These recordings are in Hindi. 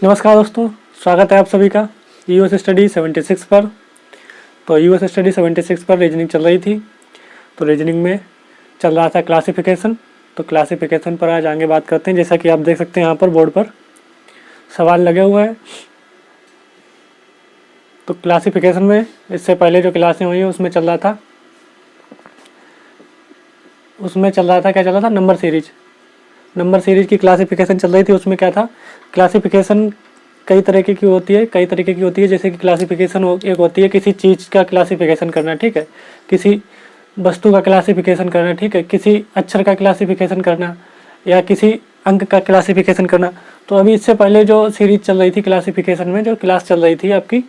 नमस्कार दोस्तों, स्वागत है आप सभी का यूएस स्टडी 76 पर। तो यूएस स्टडी 76 पर रीजनिंग चल रही थी। तो रीजनिंग में चल रहा था क्लासिफिकेशन। तो क्लासिफिकेशन पर आज आगे बात करते हैं। जैसा कि आप देख सकते हैं यहाँ पर बोर्ड पर सवाल लगे हुए हैं। तो क्लासिफिकेशन में इससे पहले जो क्लासें हुई हैं उसमें चल रहा था क्या चल रहा था, नंबर सीरीज की क्लासिफिकेशन चल रही थी। उसमें क्या था, क्लासिफिकेशन कई तरीके की होती है। जैसे कि क्लासिफिकेशन एक होती है किसी चीज़ का क्लासिफिकेशन करना, ठीक है, किसी वस्तु का क्लासिफिकेशन करना, ठीक है, किसी अक्षर का क्लासिफिकेशन करना या किसी अंक का क्लासिफिकेशन करना। तो अभी इससे पहले जो सीरीज चल रही थी क्लासिफिकेशन में, जो क्लास चल रही थी आपकी,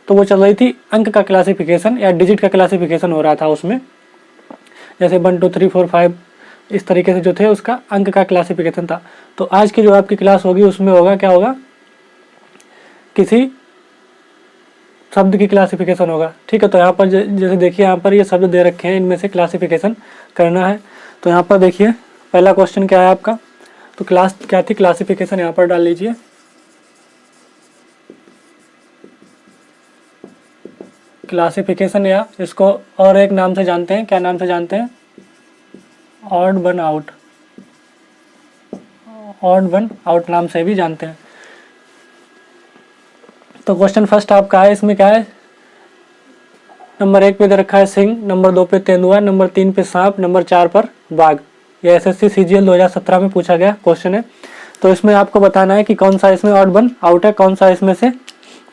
तो वो चल रही थी अंक का क्लासिफिकेशन या डिजिट का क्लासिफिकेशन हो रहा था उसमें। जैसे 1 2 3 4 5 इस तरीके से जो थे उसका अंक का क्लासिफिकेशन था। तो आज की जो आपकी क्लास होगी उसमें होगा क्या होगा, किसी शब्द की क्लासिफिकेशन होगा, ठीक है। तो यहाँ पर जैसे देखिए, यहाँ पर ये शब्द दे रखे हैं, इनमें से क्लासिफिकेशन करना है। तो यहाँ पर देखिए पहला क्वेश्चन क्या है आपका, तो क्लास क्या थी, क्लासिफिकेशन यहाँ पर डाल लीजिए। क्लासिफिकेशन या इसको और एक नाम से जानते हैं, क्या नाम से जानते हैं, ऑड वन आउट नाम से भी जानते हैं। तो क्वेश्चन फर्स्ट आपका है, इसमें क्या है, नंबर 1 पे दे रखा है सिंह, नंबर 2 पे तेंदुआ, नंबर 3 पे सांप, नंबर 4 पर बाघ। ये एसएससी सीजीएल 2017 में पूछा गया क्वेश्चन है। तो इसमें आपको बताना है कि कौन सा इसमें ऑड वन आउट है, कौन सा इसमें से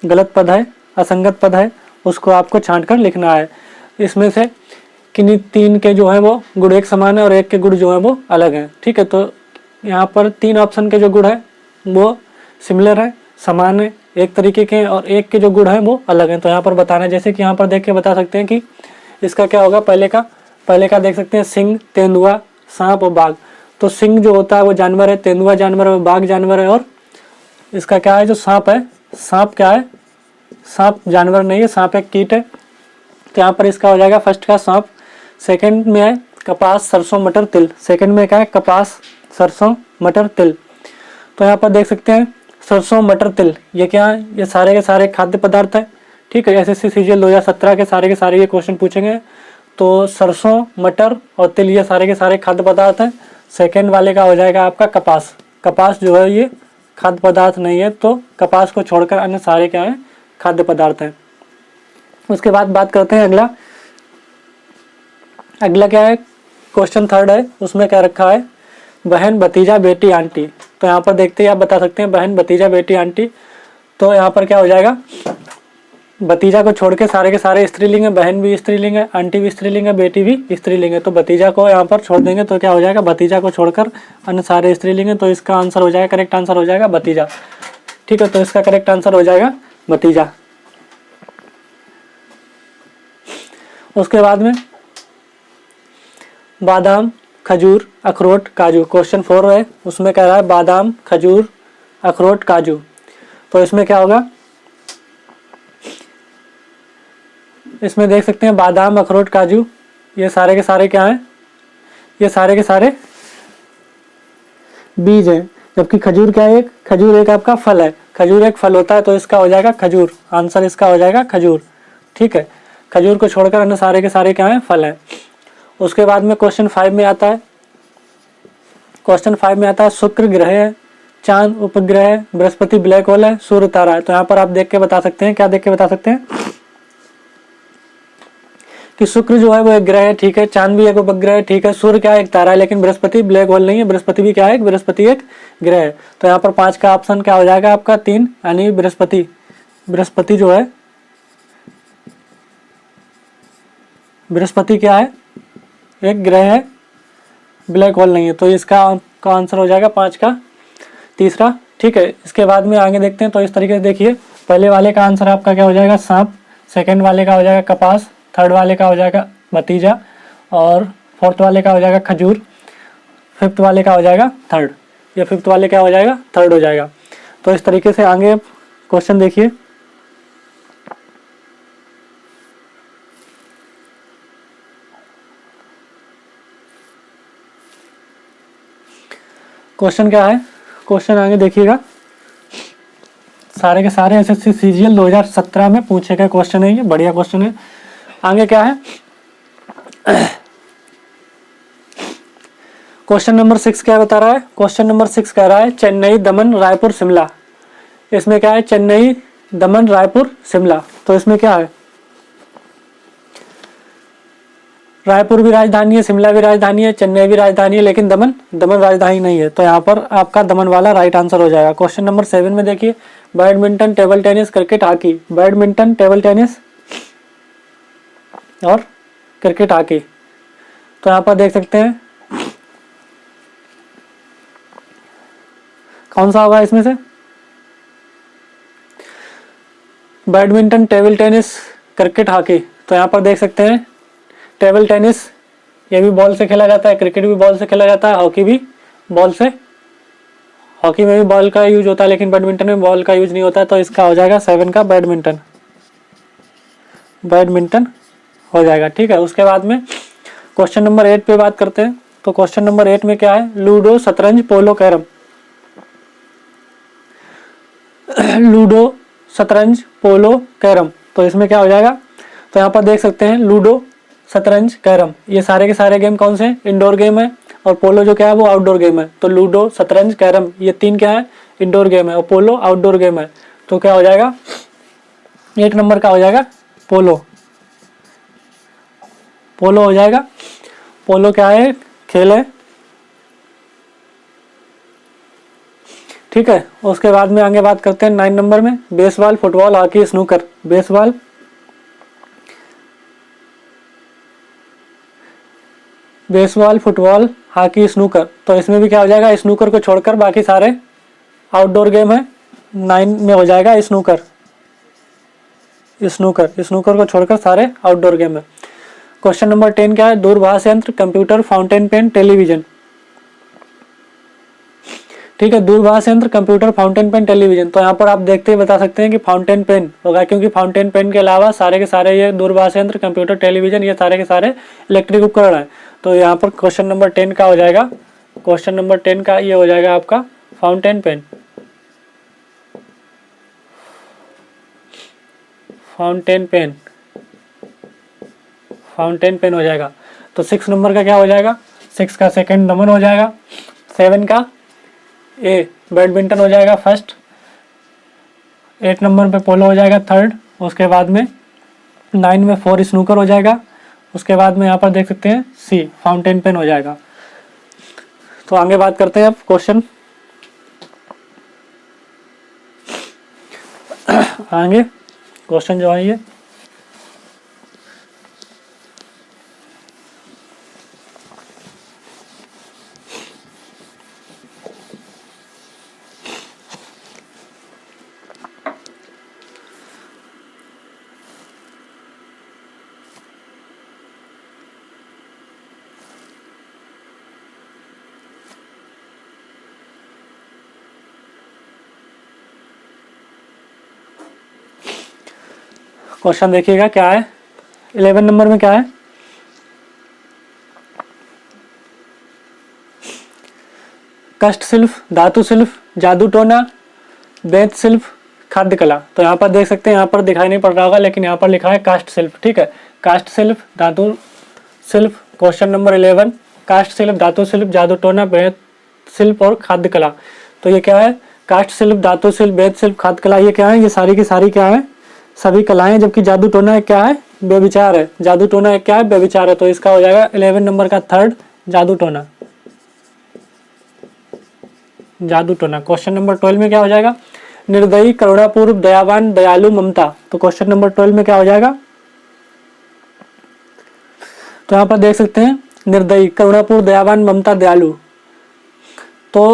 गलत पद है, असंगत पद है, उसको आपको छांट कर लिखना है। इसमें से किन्हीं 3 के जो है वो गुण एक समान है और 1 के गुण जो है वो अलग हैं, ठीक है। तो यहाँ पर 3 ऑप्शन के जो गुण है वो सिमिलर है, समान है, एक तरीके के, और 1 के जो गुण है वो अलग हैं। तो यहाँ पर बताना है, जैसे कि यहाँ पर देख के बता सकते हैं कि इसका क्या होगा। पहले का देख सकते हैं सिंह, तेंदुआ, सांप और बाघ। तो सिंह जो होता है वो जानवर है, तेंदुआ जानवर है, बाघ जानवर है, और इसका क्या है जो सांप है, सांप क्या है, सांप जानवर नहीं है, सांप एक कीट है। तो यहाँ पर इसका हो जाएगा फर्स्ट का सांप। सेकंड में है कपास, सरसों, मटर, तिल। सेकंड में क्या है, कपास, सरसों, मटर, तिल। तो यहाँ पर देख सकते हैं सरसों, मटर, तिल, ये क्या है, ये सारे के सारे खाद्य पदार्थ है, ठीक है। एसएससी सीजीएल 2017 के सारे ये क्वेश्चन पूछेंगे। तो सरसों, मटर और तिल ये सारे के सारे खाद्य पदार्थ हैं। सेकंड वाले का हो जाएगा आपका कपास। कपास जो है ये खाद्य पदार्थ नहीं है, तो कपास को छोड़कर अन्य सारे क्या है, खाद्य पदार्थ हैं। उसके बाद बात करते हैं अगला क्या है, क्वेश्चन थर्ड है। उसमें क्या रखा है, बहन, भतीजा, बेटी, आंटी। तो यहाँ पर देखते हैं, आप बता सकते हैं बहन, भतीजा, बेटी, आंटी। तो यहाँ पर क्या हो जाएगा, भतीजा को छोड़ के सारे के सारे स्त्रीलिंग है, बहन भी स्त्रीलिंग है, आंटी भी स्त्रीलिंग है, बेटी भी स्त्रीलिंग है। तो भतीजा को यहाँ पर छोड़ देंगे तो क्या हो जाएगा, भतीजा को छोड़कर अन्य सारे स्त्रीलिंग है। तो इसका आंसर हो जाएगा, करेक्ट आंसर हो जाएगा भतीजा, ठीक है। तो इसका करेक्ट आंसर हो जाएगा भतीजा। उसके बाद में बादाम, खजूर, अखरोट, काजू। क्वेश्चन 4 है, उसमें कह रहा है बादाम, खजूर, अखरोट, काजू। तो इसमें क्या होगा, इसमें देख सकते हैं बादाम, अखरोट, काजू ये सारे के सारे क्या हैं, ये सारे के सारे बीज हैं। जबकि खजूर क्या है, खजूर एक आपका फल है, खजूर एक फल होता है। तो इसका हो जाएगा खजूर, आंसर इसका हो जाएगा खजूर, ठीक है। खजूर को छोड़कर अन्य सारे के सारे क्या हैं, फल हैं। उसके बाद में क्वेश्चन 5 में आता है, शुक्र ग्रह है, चांद उपग्रह है, बृहस्पति ब्लैक होल है, सूर्य तारा है। तो यहाँ पर आप देख के बता सकते हैं, क्या देख के बता सकते हैं कि शुक्र जो है वो एक ग्रह है, ठीक है, चांद भी एक उपग्रह है, ठीक है, सूर्य क्या है, एक तारा है, लेकिन बृहस्पति ब्लैक होल नहीं है, बृहस्पति भी क्या है, बृहस्पति एक ग्रह है। तो यहाँ पर 5 का ऑप्शन क्या हो जाएगा आपका 3, यानी बृहस्पति जो है, बृहस्पति क्या है, एक ग्रह है, ब्लैक होल नहीं है। तो इसका आंसर हो जाएगा 5 का तीसरा, ठीक है। इसके बाद में आगे देखते हैं। तो इस तरीके से देखिए, पहले वाले का आंसर आपका क्या हो जाएगा, सांप। सेकंड वाले का हो जाएगा कपास। थर्ड वाले का हो जाएगा भतीजा, और फोर्थ वाले का हो जाएगा खजूर। फिफ्थ वाले का हो जाएगा थर्ड, या फिफ्थ वाले का हो जाएगा थर्ड हो जाएगा। तो इस तरीके से आगे क्वेश्चन देखिए, क्वेश्चन क्या है, क्वेश्चन आगे देखिएगा। सारे के सारे एसएससी सीजीएल 2017 में पूछे गए क्वेश्चन है, ये बढ़िया क्वेश्चन है। आगे क्या है, क्वेश्चन नंबर 6 क्या बता रहा है, क्वेश्चन नंबर 6 कह रहा है चेन्नई दमन रायपुर शिमला। इसमें क्या है, चेन्नई दमन रायपुर शिमला, तो इसमें क्या है, रायपुर भी राजधानी है, शिमला भी राजधानी है, चेन्नई भी राजधानी है, लेकिन दमन राजधानी नहीं है, तो यहाँ पर आपका दमन वाला राइट आंसर हो जाएगा। क्वेश्चन नंबर 7 में देखिए, badminton, table tennis, cricket, hockey. Badminton, table tennis और क्रिकेट, हॉकी, तो यहाँ पर देख सकते हैं कौन सा होगा इसमें से, badminton, table tennis, cricket, hockey. तो यहाँ पर देख सकते हैं टेबल टेनिस ये भी बॉल से खेला जाता है, क्रिकेट भी बॉल से खेला जाता है, हॉकी भी बॉल से, हॉकी में भी बॉल का यूज होता है लेकिन बैडमिंटन में बॉल का यूज नहीं होता है, तो इसका हो जाएगा 7 का बैडमिंटन, बैडमिंटन हो जाएगा। ठीक है, उसके बाद में क्वेश्चन नंबर 8 पे बात करते हैं। तो क्वेश्चन नंबर 8 में क्या है, लूडो, शतरंज, पोलो, कैरम। लूडो, शतरंज, पोलो, कैरम, तो इसमें क्या हो जाएगा, तो यहाँ पर देख सकते हैं लूडो, शतरंज, कैरम, ये सारे के सारे गेम कौन से हैं, इंडोर गेम है, और पोलो जो क्या है वो आउटडोर गेम है। तो लूडो, शतरंज, कैरम ये 3 क्या है, इंडोर गेम है, और पोलो आउटडोर गेम है। तो क्या हो जाएगा, 1 नंबर का हो जाएगा पोलो, पोलो हो जाएगा। पोलो क्या है, खेल है। ठीक है, उसके बाद में आगे बात करते हैं 9 नंबर में, baseball, football, hockey, snooker. Baseball, baseball, football, hockey, snooker, तो इसमें भी क्या हो जाएगा, स्नूकर को छोड़कर बाकी सारे आउटडोर गेम है। 9 में हो जाएगा स्नूकर, स्नूकर, स्नूकर को छोड़कर सारे आउटडोर गेम है। क्वेश्चन नंबर 10 क्या है, दूरभाष यंत्र, कंप्यूटर, फाउंटेन पेन, टेलीविजन। ठीक है, दूरभाष यंत्र, कंप्यूटर, फाउंटेन पेन, टेलीविजन, तो यहाँ पर आप देखते ही बता सकते हैं कि फाउंटेन पेन होगा, क्योंकि फाउंटेन पेन के अलावा सारे के सारे ये दूरभाष यंत्र, कंप्यूटर, टेलीविजन ये सारे के सारे इलेक्ट्रिक उपकरण है। तो यहाँ पर क्वेश्चन नंबर 10 का हो जाएगा, क्वेश्चन नंबर 10 का ये हो जाएगा आपका fountain pen, fountain pen, fountain pen हो जाएगा। तो 6 नंबर का क्या हो जाएगा, 6 का सेकंड दमन हो जाएगा, 7 का ए बैडमिंटन हो जाएगा फर्स्ट, 8 नंबर पे पोलो हो जाएगा थर्ड, उसके बाद में 9 में 4 स्नूकर हो जाएगा, उसके बाद में यहाँ पर देख सकते हैं सी फाउंटेन पेन हो जाएगा। तो आगे बात करते हैं अब क्वेश्चन, आगे क्वेश्चन जो है ये क्वेश्चन देखिएगा क्या है, 11 नंबर में क्या है, कष्ट शिल्प, धातु शिल्प, जादू टोना, वेद शिल्प, खाद्य कला। तो यहाँ पर देख सकते हैं, यहाँ पर दिखाई नहीं पड़ रहा होगा लेकिन यहाँ पर लिखा है कास्ट शिल्प। ठीक है, कास्ट शिल्प, धातु शिल्प, क्वेश्चन नंबर 11, कास्ट शिल्प, धातु शिल्प, जादू टोना, वेद शिल्प और खाद्य कला। तो ये क्या है, कास्ट शिल्प, धातु शिल्प, वेद शिल्प, खाद्य कला, ये क्या है, ये सारी की सारी क्या है, सभी कलाएं, जबकि जादू टोना एक क्या है, व्यभिचार है। जादू टोना एक क्या है, व्यभिचार है। तो इसका हो जाएगा 11 नंबर का थर्ड, जादू टोना, जादू टोना। क्वेश्चन नंबर 12 में क्या हो जाएगा, निर्दयी, करुणापूर्व, दयावान, दयालु, ममता। तो क्वेश्चन नंबर 12 में क्या हो जाएगा, तो यहाँ पर देख सकते हैं निर्दयी, करुणापूर्व, दयावान, ममता, दयालु। तो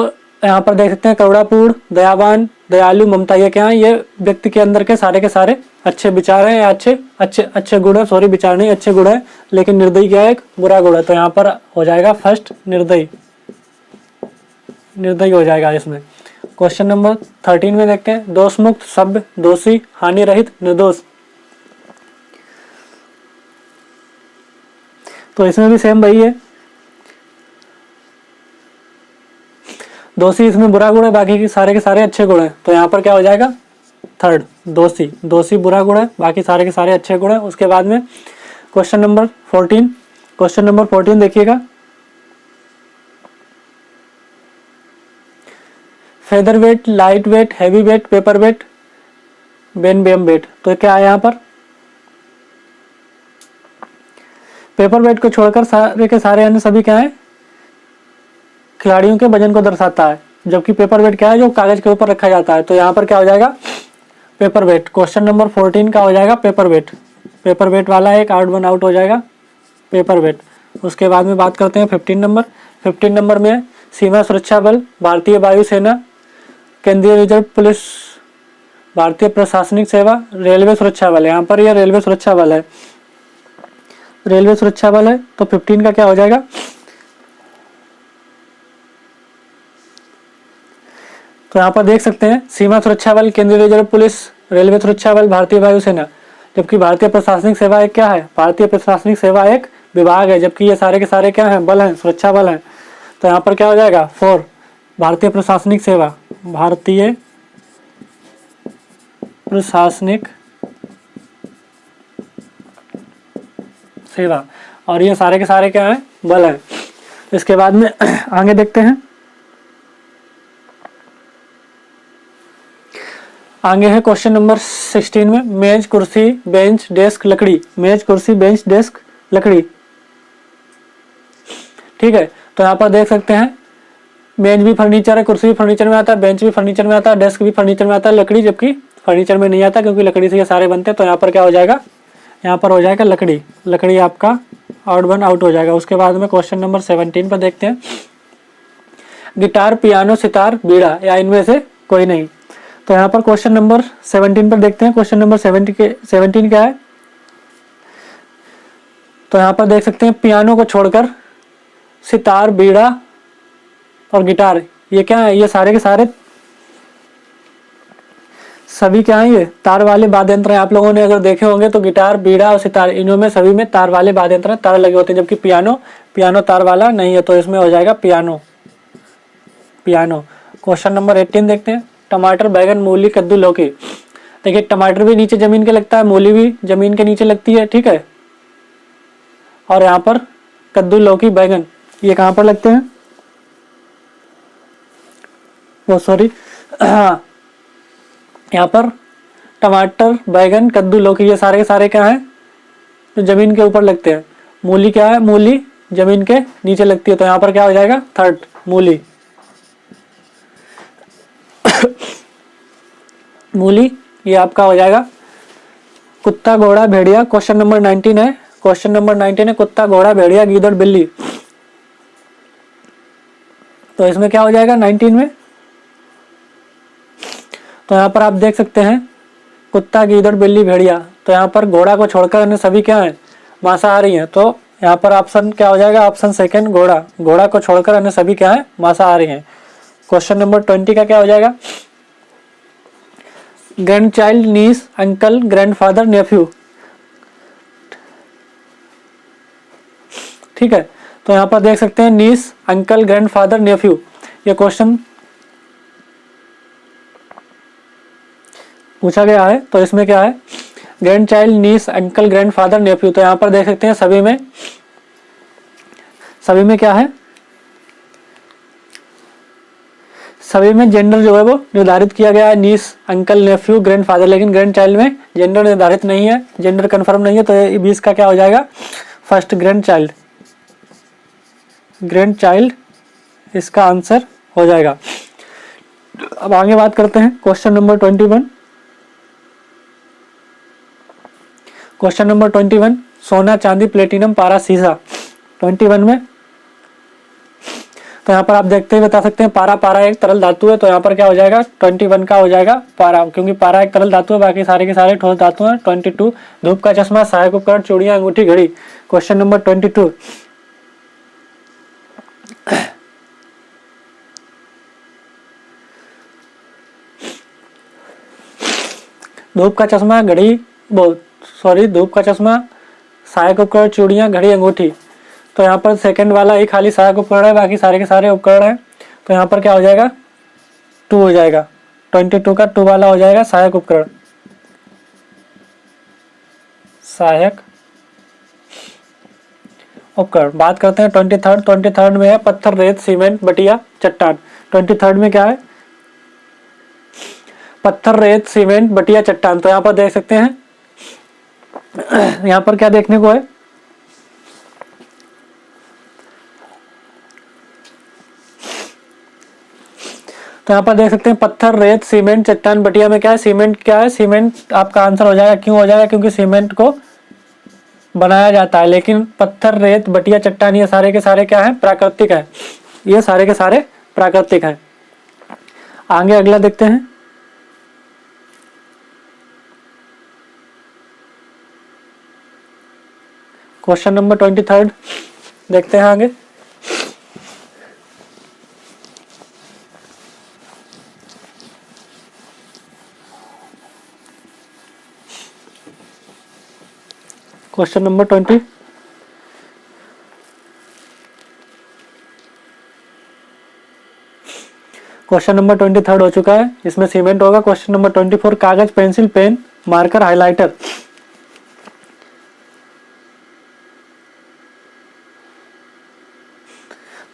यहाँ पर देख सकते हैं करुणापूर्ण, दयावान, दयालु, ममता, ये क्या है, ये व्यक्ति के अंदर के सारे अच्छे विचार हैं या अच्छे गुण है, सॉरी विचार नहीं अच्छे गुण है, लेकिन निर्दयी क्या है, एक बुरा गुण है। तो यहाँ पर हो जाएगा फर्स्ट निर्दयी, निर्दयी हो जाएगा इसमें। क्वेश्चन नंबर 13 में देखते हैं, दोष मुक्त, सभ्य, दोषी, हानि रहित, निर्दोष। तो इसमें भी सेम वही है, दोषी इसमें बुरा गुण है, बाकी के सारे अच्छे गुण है। तो यहाँ पर क्या हो जाएगा, थर्ड दोषी, दोषी बुरा गुण है, बाकी सारे के सारे अच्छे गुण है। उसके बाद में क्वेश्चन नंबर 14, क्वेश्चन नंबर 14 देखिएगा, feather weight, light weight, heavy weight, paper weight, bantam weight. तो क्या है यहाँ पर, पेपर वेट को छोड़कर सारे के सारे अन्य सभी क्या है, खिलाड़ियों के वजन को दर्शाता है, जबकि पेपर वेट क्या है, जो कागज के ऊपर रखा जाता है। तो यहाँ पर क्या हो जाएगा, पेपर वेट। क्वेश्चन नंबर 14 का हो जाएगा पेपर वेट, पेपर वेट वाला एक आउट वन आउट हो जाएगा, पेपर वेट। उसके बाद में बात करते हैं 15 नंबर। 15 नंबर में सीमा सुरक्षा बल, भारतीय वायुसेना, केंद्रीय रिजर्व पुलिस, भारतीय प्रशासनिक सेवा, रेलवे सुरक्षा बल। यहाँ पर यह रेलवे सुरक्षा बल है, रेलवे सुरक्षा बल है। तो 15 का क्या हो जाएगा, तो यहाँ पर देख सकते हैं सीमा सुरक्षा बल, केंद्रीय रिजर्व पुलिस, रेलवे सुरक्षा बल, भारतीय वायुसेना। जबकि भारतीय प्रशासनिक सेवा एक क्या है, भारतीय प्रशासनिक सेवा एक विभाग है, जबकि ये सारे के सारे क्या हैं, बल हैं, सुरक्षा बल हैं। तो यहाँ पर क्या हो जाएगा 4, भारतीय प्रशासनिक सेवा, भारतीय प्रशासनिक सेवा, और ये सारे के सारे क्या हैं, बल हैं। इसके बाद में आगे देखते हैं, आगे है क्वेश्चन नंबर 16 में मेज, कुर्सी, बेंच, डेस्क, लकड़ी। मेज, कुर्सी, बेंच, डेस्क, लकड़ी। ठीक है, तो यहाँ पर देख सकते हैं मेज भी फर्नीचर है, कुर्सी भी फर्नीचर में आता है, बेंच भी फर्नीचर में आता है, डेस्क भी फर्नीचर में आता है, लकड़ी जबकि फर्नीचर में नहीं आता क्योंकि लकड़ी से ये सारे बनते हैं। तो यहाँ पर क्या हो जाएगा, यहाँ पर हो जाएगा लकड़ी, लकड़ी आपका आउट वन आउट हो जाएगा। उसके बाद में क्वेश्चन नंबर 17 पर देखते हैं, गिटार, पियानो, सितार, बीड़ा या इनमें से कोई नहीं। तो यहाँ पर क्वेश्चन नंबर 17 पर देखते हैं, क्वेश्चन नंबर 17 क्या है, तो यहाँ पर देख सकते हैं पियानो को छोड़कर सितार, बीड़ा और गिटार ये क्या है, ये सारे के सारे सभी क्या है, ये तार वाले वाद्य यंत्र हैं। आप लोगों ने अगर देखे होंगे तो गिटार, बीड़ा और सितार इनों में सभी में तार वाले वाद्य यंत्र तार लगे होते हैं, जबकि पियानो तार वाला नहीं है। तो इसमें हो जाएगा पियानो। क्वेश्चन नंबर 18 देखते हैं, टमाटर, बैगन, मूली, कद्दू, लौकी। देखिए टमाटर भी नीचे जमीन के लगता है, मूली भी जमीन के नीचे लगती है, ठीक है। और यहाँ पर कद्दू, लौकी, बैगन ये कहाँ पर लगते हैं, वो सॉरी यहाँ पर टमाटर, बैगन, कद्दू, लौकी ये सारे के सारे क्या है, जो जमीन के ऊपर लगते हैं। मूली क्या है, मूली जमीन के नीचे लगती है। तो यहाँ पर क्या हो जाएगा, थर्ड मूली। मूली ये आपका हो जाएगा कुत्ता, घोड़ा, भेड़िया। क्वेश्चन नंबर 19 है, क्वेश्चन नंबर 19 है कुत्ता, घोड़ा, भेड़िया, गीदड़, बिल्ली। तो इसमें क्या हो जाएगा 19 में, तो यहाँ पर आप देख सकते हैं कुत्ता, गीदड़, बिल्ली, भेड़िया। तो यहाँ पर घोड़ा को छोड़कर अन्य सभी क्या है, मांसाहारी हैं। तो यहाँ पर ऑप्शन क्या हो जाएगा, ऑप्शन सेकंड घोड़ा। घोड़ा को छोड़कर अन्य सभी क्या है, मांसाहारी हैं। क्वेश्चन नंबर 20 का क्या हो जाएगा, ग्रैंड चाइल्ड, नीस, अंकल, ग्रैंडफादर, नेफ्यू। ठीक है, तो यहाँ पर देख सकते हैं नीस, अंकल, ग्रैंडफादर, नेफ्यू ये क्वेश्चन पूछा गया है। तो इसमें क्या है, ग्रैंड चाइल्ड, नीस, अंकल, ग्रैंडफादर, नेफ्यू। तो यहाँ पर देख सकते हैं सभी में क्या है, सभी में जेंडर जो है वो निर्धारित किया गया है, नीस, अंकल, नेफ्यू, ग्रैंडफादर। लेकिन ग्रैंड चाइल्ड में जेंडर निर्धारित नहीं है, जेंडर कंफर्म नहीं है। तो 20 का क्या हो जाएगा, फर्स्ट ग्रैंड चाइल्ड इसका आंसर हो जाएगा। अब आगे बात करते हैं क्वेश्चन नंबर 21। क्वेश्चन नंबर 21, सोना, चांदी, प्लेटिनम, पारा, सीसा। 21 में तो यहाँ पर आप देखते ही बता सकते हैं पारा एक तरल धातु है। तो यहाँ पर क्या हो जाएगा 21 का हो जाएगा पारा, क्योंकि पारा एक तरल धातु है, बाकी सारे के सारे ठोस धातु हैं। 22, धूप का चश्मा, सहायक उपकरण, चूड़ियां, अंगूठी, घड़ी। क्वेश्चन नंबर 22, धूप का चश्मा, धूप का चश्मा, सहायक उपकरण, चूड़ियां, घड़ी, अंगूठी। तो यहाँ पर सेकंड वाला एक खाली सहायक उपकरण है, बाकी सारे के सारे उपकरण हैं। तो यहाँ पर क्या हो जाएगा 2 हो जाएगा। 22 का 2 वाला हो जाएगा सहायक उपकरण, सहायक उपकरण। बात करते हैं 23rd में है पत्थर, रेत, सीमेंट, बटिया, चट्टान। 23rd में क्या है? पत्थर, रेत, सीमेंट, बटिया, चट्टान। तो यहाँ पर देख सकते हैं, यहाँ पर क्या देखने को है? तो यहाँ पर देख सकते हैं पत्थर, रेत, सीमेंट, चट्टान, बटिया में क्या है? सीमेंट क्या है? सीमेंट आपका आंसर हो जाएगा। क्यों हो जाएगा? क्योंकि सीमेंट को बनाया जाता है, लेकिन पत्थर, रेत, बटिया, चट्टान ये सारे के सारे क्या है? प्राकृतिक है। ये सारे के सारे प्राकृतिक है। आगे अगला देखते हैं। क्वेश्चन नंबर 23 देखते हैं आगे। क्वेश्चन नंबर 20, क्वेश्चन नंबर 23 हो चुका है, इसमें सीमेंट होगा। क्वेश्चन नंबर 24 कागज, पेंसिल, पेन, मार्कर, हाइलाइटर।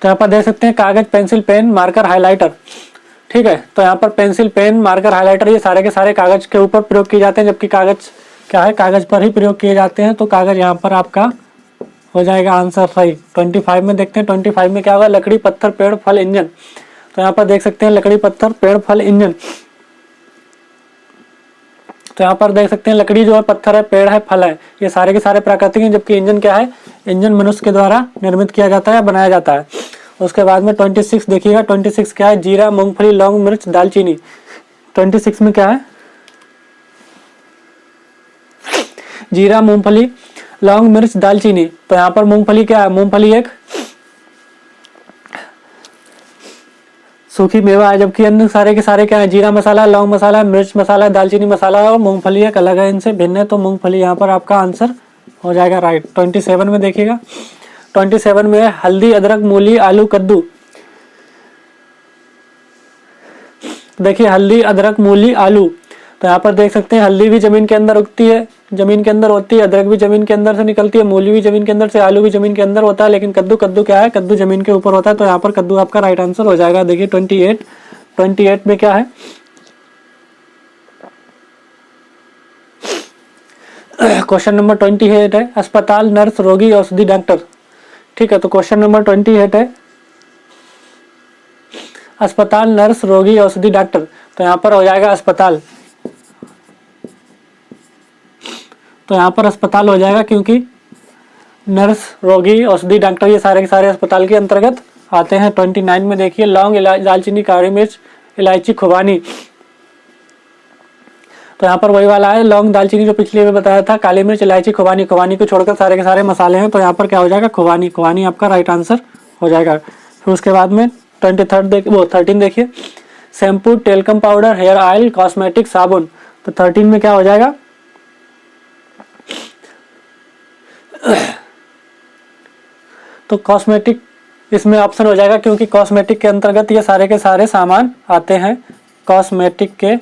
तो यहाँ पर देख सकते हैं कागज, पेंसिल, पेन, मार्कर, हाइलाइटर। ठीक है, तो यहाँ पर पेंसिल, पेन, मार्कर, हाइलाइटर ये सारे के सारे कागज के ऊपर प्रयोग किए जाते हैं, जबकि कागज क्या है? कागज पर ही प्रयोग किए जाते हैं। तो कागज यहाँ पर आपका हो जाएगा आंसर सही। 25 में देखते हैं। 25 में क्या होगा? लकड़ी, पत्थर, पेड़, फल, इंजन। तो यहाँ पर देख सकते हैं लकड़ी, पत्थर, पेड़, फल, इंजन। तो यहाँ पर देख सकते हैं लकड़ी जो है, पत्थर है, पेड़ है, फल है, ये सारे के सारे प्राकृतिक हैं, जबकि इंजन क्या है? इंजन मनुष्य के द्वारा निर्मित किया जाता है, बनाया जाता है। उसके बाद में 26 देखिएगा। 26 क्या है? जीरा, मूंगफली, लौंग, मिर्च, दालचीनी। 26 में क्या है? जीरा, मूंगफली, लौंग, मिर्च, दालचीनी। तो यहाँ पर मूंगफली क्या है? मूंगफली एक सूखी मेवा है, जबकि अन्य सारे के सारे क्या है? जीरा मसाला, लौंग मसाला, मिर्च मसाला, दालचीनी मसाला और मूंगफली एक अलग है, इनसे भिन्न है। तो मूंगफली यहाँ पर आपका आंसर हो जाएगा राइट। 27 में देखिएगा। 27 में है हल्दी, अदरक, मूली, आलू, कद्दू। देखिए हल्दी, अदरक, मूली, आलू। तो यहाँ पर देख सकते हैं हल्दी भी जमीन के अंदर उगती है, जमीन के अंदर होती है, अदरक भी जमीन के अंदर से निकलती है, मूली भी जमीन के अंदर से, आलू भी जमीन के अंदर होता है, लेकिन कद्दू क्या है? कद्दू जमीन के ऊपर होता है। तो यहाँ पर कद्दू आपका राइट आंसर हो जाएगा। देखिए 28 में क्या है? क्वेश्चन नंबर 28 है अस्पताल, नर्स, रोगी, औषधि, डॉक्टर। ठीक है, तो क्वेश्चन नंबर 28 है अस्पताल, नर्स, रोगी, औषधि, डॉक्टर। तो यहाँ पर हो जाएगा अस्पताल। तो यहाँ पर अस्पताल हो जाएगा, क्योंकि नर्स, रोगी, औषधि, डॉक्टर ये सारे के सारे अस्पताल के अंतर्गत आते हैं। 29 में देखिए लौंग, दालचीनी, काली मिर्च, इलायची, खुबानी। तो यहाँ पर वही वाला है, लौंग, दालचीनी जो पिछले में बताया था, काली मिर्च, इलायची, खुबानी। खुबानी को छोड़कर सारे के सारे मसाले हैं। तो यहाँ पर क्या हो जाएगा? खुबानी। खुबानी आपका राइट आंसर हो जाएगा। फिर उसके बाद में 13 देखिए shampoo, talcum powder, hair oil, cosmetic, साबुन। तो 13 में क्या हो जाएगा? तो कॉस्मेटिक इसमें ऑप्शन हो जाएगा, क्योंकि कॉस्मेटिक के अंतर्गत ये सारे के सारे सामान आते हैं। कॉस्मेटिक के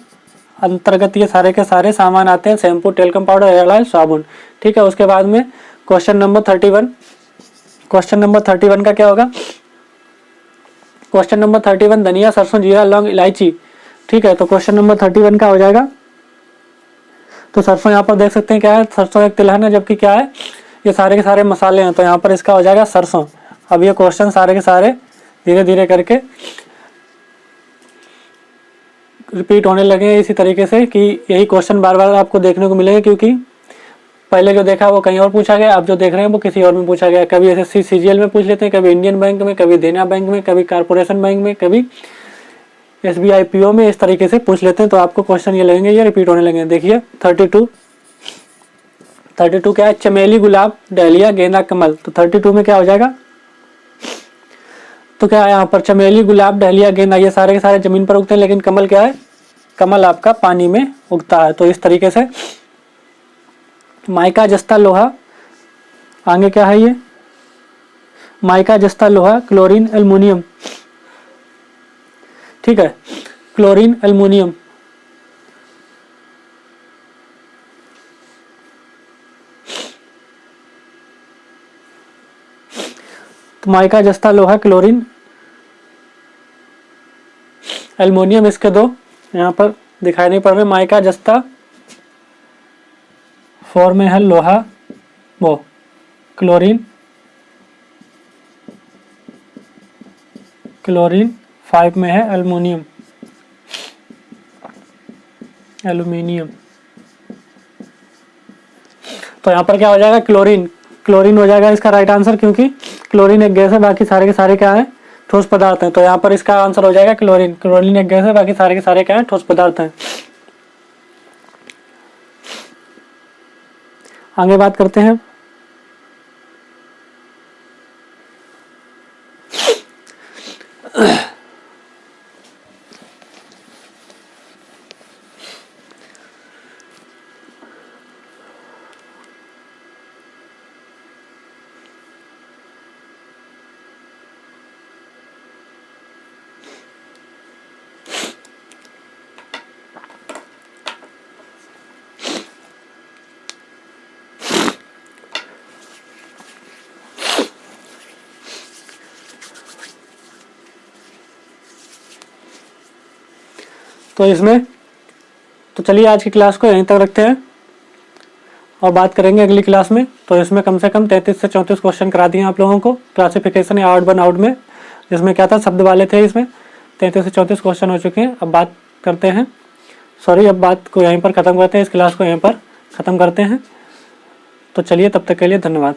अंतर्गत ये सारे के सारे सामान आते हैं, shampoo, talcum powder, hair oil, साबुन। ठीक है, उसके बाद में क्वेश्चन नंबर 31। क्वेश्चन नंबर 31 का क्या होगा? क्वेश्चन नंबर 31 धनिया, सरसों, जीरा, लौंग, इलायची। ठीक है, तो क्वेश्चन नंबर 31 का हो जाएगा। तो सरसों यहाँ पर देख सकते हैं क्या है? सरसों एक तिलहन है, जबकि क्या है? ये सारे के सारे मसाले हैं। तो यहाँ पर इसका हो जाएगा सरसों। अब ये क्वेश्चन सारे के सारे धीरे धीरे करके रिपीट होने लगे इसी तरीके से, कि यही क्वेश्चन बार बार आपको देखने को मिलेंगे, क्योंकि पहले जो देखा वो कहीं और पूछा गया, अब जो देख रहे हैं वो किसी और में पूछा गया। कभी एसएससी सीजीएल में पूछ लेते हैं, कभी इंडियन बैंक में, कभी देना बैंक में, कभी कारपोरेशन बैंक में, कभी एसबीआई पीओ में, इस तरीके से पूछ लेते हैं। तो आपको क्वेश्चन ये लगेंगे, ये रिपीट होने लगेंगे। देखिए 32 क्या है? चमेली, गुलाब, डहलिया, गेंदा, कमल। तो 32 में क्या हो जाएगा? तो क्या है यहाँ पर? चमेली, गुलाब, डहलिया, गेंदा ये सारे के सारे जमीन पर उगते हैं, लेकिन कमल क्या है? कमल आपका पानी में उगता है। तो इस तरीके से माइका, जस्ता, लोहा। आगे क्या है? ये माइका, जस्ता, लोहा, क्लोरीन, एल्युमिनियम। ठीक है, क्लोरीन, एल्युमिनियम। तो माइका, जस्ता, लोहा, क्लोरीन, एल्युमिनियम, इसके दो यहाँ पर दिखाई नहीं पड़ रहे। माइका, जस्ता 4 में है लोहा, वो क्लोरीन, 5 में है एल्युमिनियम। तो यहाँ पर क्या हो जाएगा, क्लोरीन हो जाएगा इसका राइट आंसर, क्योंकि क्लोरीन एक गैस है, बाकी सारे के सारे क्या है, ठोस पदार्थ हैं। तो यहाँ पर इसका आंसर हो जाएगा क्लोरीन एक गैस है, बाकी सारे के सारे क्या है, ठोस पदार्थ हैं। आगे बात करते हैं। तो चलिए आज की क्लास को यहीं तक रखते हैं और बात करेंगे अगली क्लास में। तो इसमें कम से कम 33 से 34 क्वेश्चन करा दिए आप लोगों को क्लासिफिकेशन या आउट आउट में, जिसमें क्या था, शब्द वाले थे। इसमें 33 से 34 क्वेश्चन हो चुके हैं। अब बात करते हैं, अब बात को यहीं पर ख़त्म करते हैं, इस क्लास को यहीं पर ख़त्म करते हैं। तो चलिए, तब तक के लिए धन्यवाद।